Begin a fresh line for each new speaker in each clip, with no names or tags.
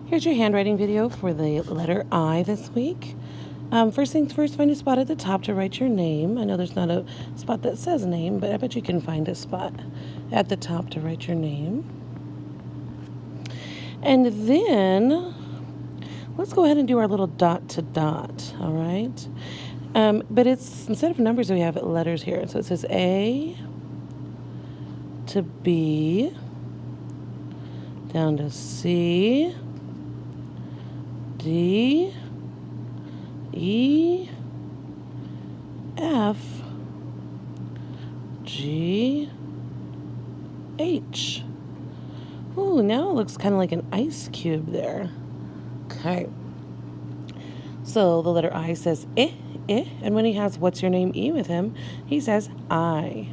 Here's your handwriting video for the letter I this week. First things first, find a spot at the top to write your name. I know there's not a spot that says name, but I bet you can find a spot at the top to write your name. And then let's go ahead and do our little dot to dot, all right? But it's, instead of numbers, we have letters here. So it says A to B, down to C, D, E, F, G, H. Ooh, now it looks kind of like an ice cube there. Okay. So the letter I says and when he has what's your name E with him, he says I.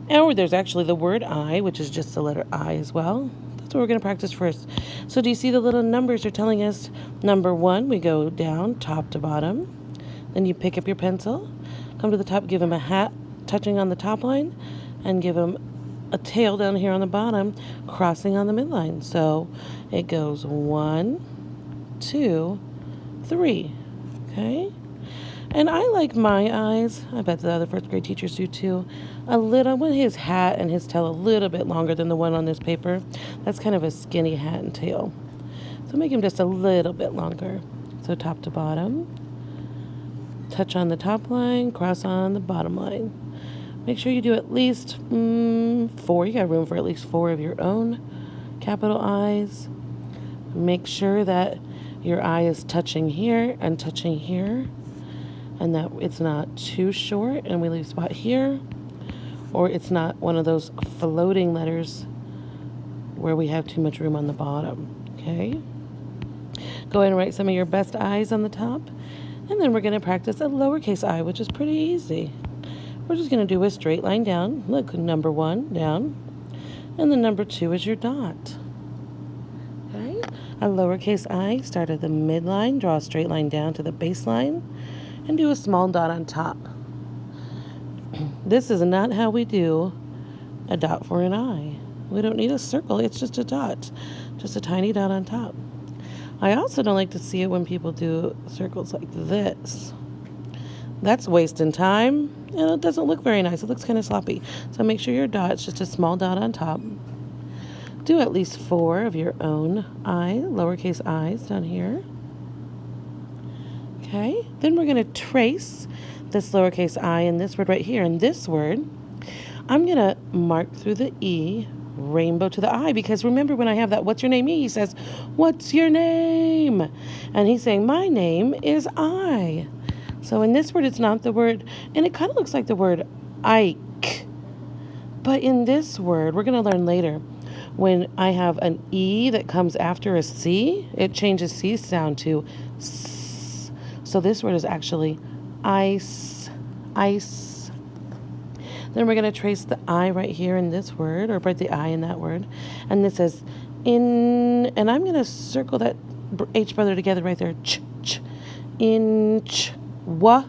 Or there's actually the word I, which is just the letter I as well. That's what we're going to practice first. So do you see the little numbers are telling us number 1, we go down top to bottom. Then you pick up your pencil, come to the top, give him a hat touching on the top line, and give him a tail down here on the bottom, crossing on the midline. So it goes 1, 2, 3. Okay? And I like my eyes, I bet the other first grade teachers do too, a little, with his hat and his tail a little bit longer than the one on this paper. That's kind of a skinny hat and tail. So make him just a little bit longer. So top to bottom, touch on the top line, cross on the bottom line. Make sure you do at least 4. You got room for at least 4 of your own capital I's. Make sure that your eye is touching here and touching here, and that it's not too short and we leave a spot here, or it's not one of those floating letters where we have too much room on the bottom. Okay? Go ahead and write some of your best I's on the top, and then we're going to practice a lowercase I, which is pretty easy. We're just going to do a straight line down. Look, number 1 down, and then number 2 is your dot. Okay? A lowercase I, start at the midline, draw a straight line down to the baseline, and do a small dot on top. This is not how we do a dot for an I. We don't need a circle, it's just a dot. Just a tiny dot on top. I also don't like to see it when people do circles like this. That's wasting time, and it doesn't look very nice. It looks kind of sloppy. So make sure your dot's just a small dot on top. Do at least 4 of your own I, lowercase i's down here. Okay, then we're going to trace this lowercase I in this word right here. And this word, I'm going to mark through the E, rainbow to the I, because remember when I have that what's your name E, he says, what's your name? And he's saying, my name is I. So in this word, it's not the word, and it kind of looks like the word Ike. But in this word, we're going to learn later, when I have an E that comes after a C, it changes C sound to S. So this word is actually ice, ice. Then we're going to trace the I right here in this word, or write the I in that word. And this says in, and I'm going to circle that H brother together right there. Ch, ch, inch. Wa.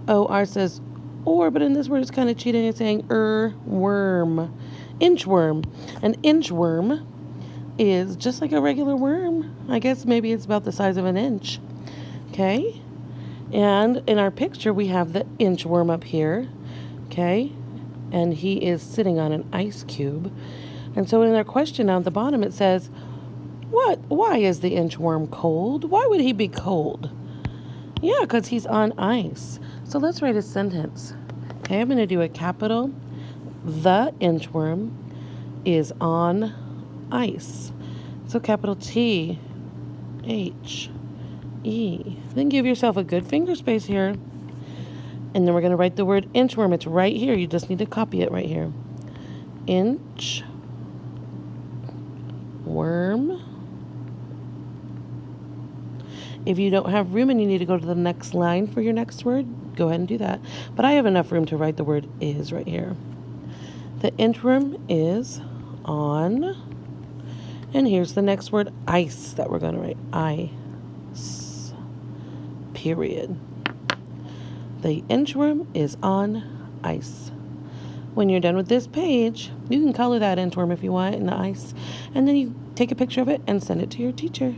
O-R says or, but in this word it's kind of cheating. It's saying worm. Inchworm. An inchworm is just like a regular worm. I guess maybe it's about the size of an inch. Okay? And in our picture we have the inchworm up here. Okay? And he is sitting on an ice cube. And so in our question down at the bottom it says, why is the inchworm cold? Why would he be cold? Yeah, because he's on ice. So let's write a sentence. Okay, I'm going to do a capital. The inchworm is on ice. So capital T, H, E. Then give yourself a good finger space here. And then we're going to write the word inchworm. It's right here. You just need to copy it right here. Inch, worm. If you don't have room and you need to go to the next line for your next word, go ahead and do that. But I have enough room to write the word is right here. The inchworm is on, and here's the next word, ice, that we're going to write. Ice, period. The inchworm is on ice. When you're done with this page, you can color that inchworm if you want in the ice, and then you take a picture of it and send it to your teacher.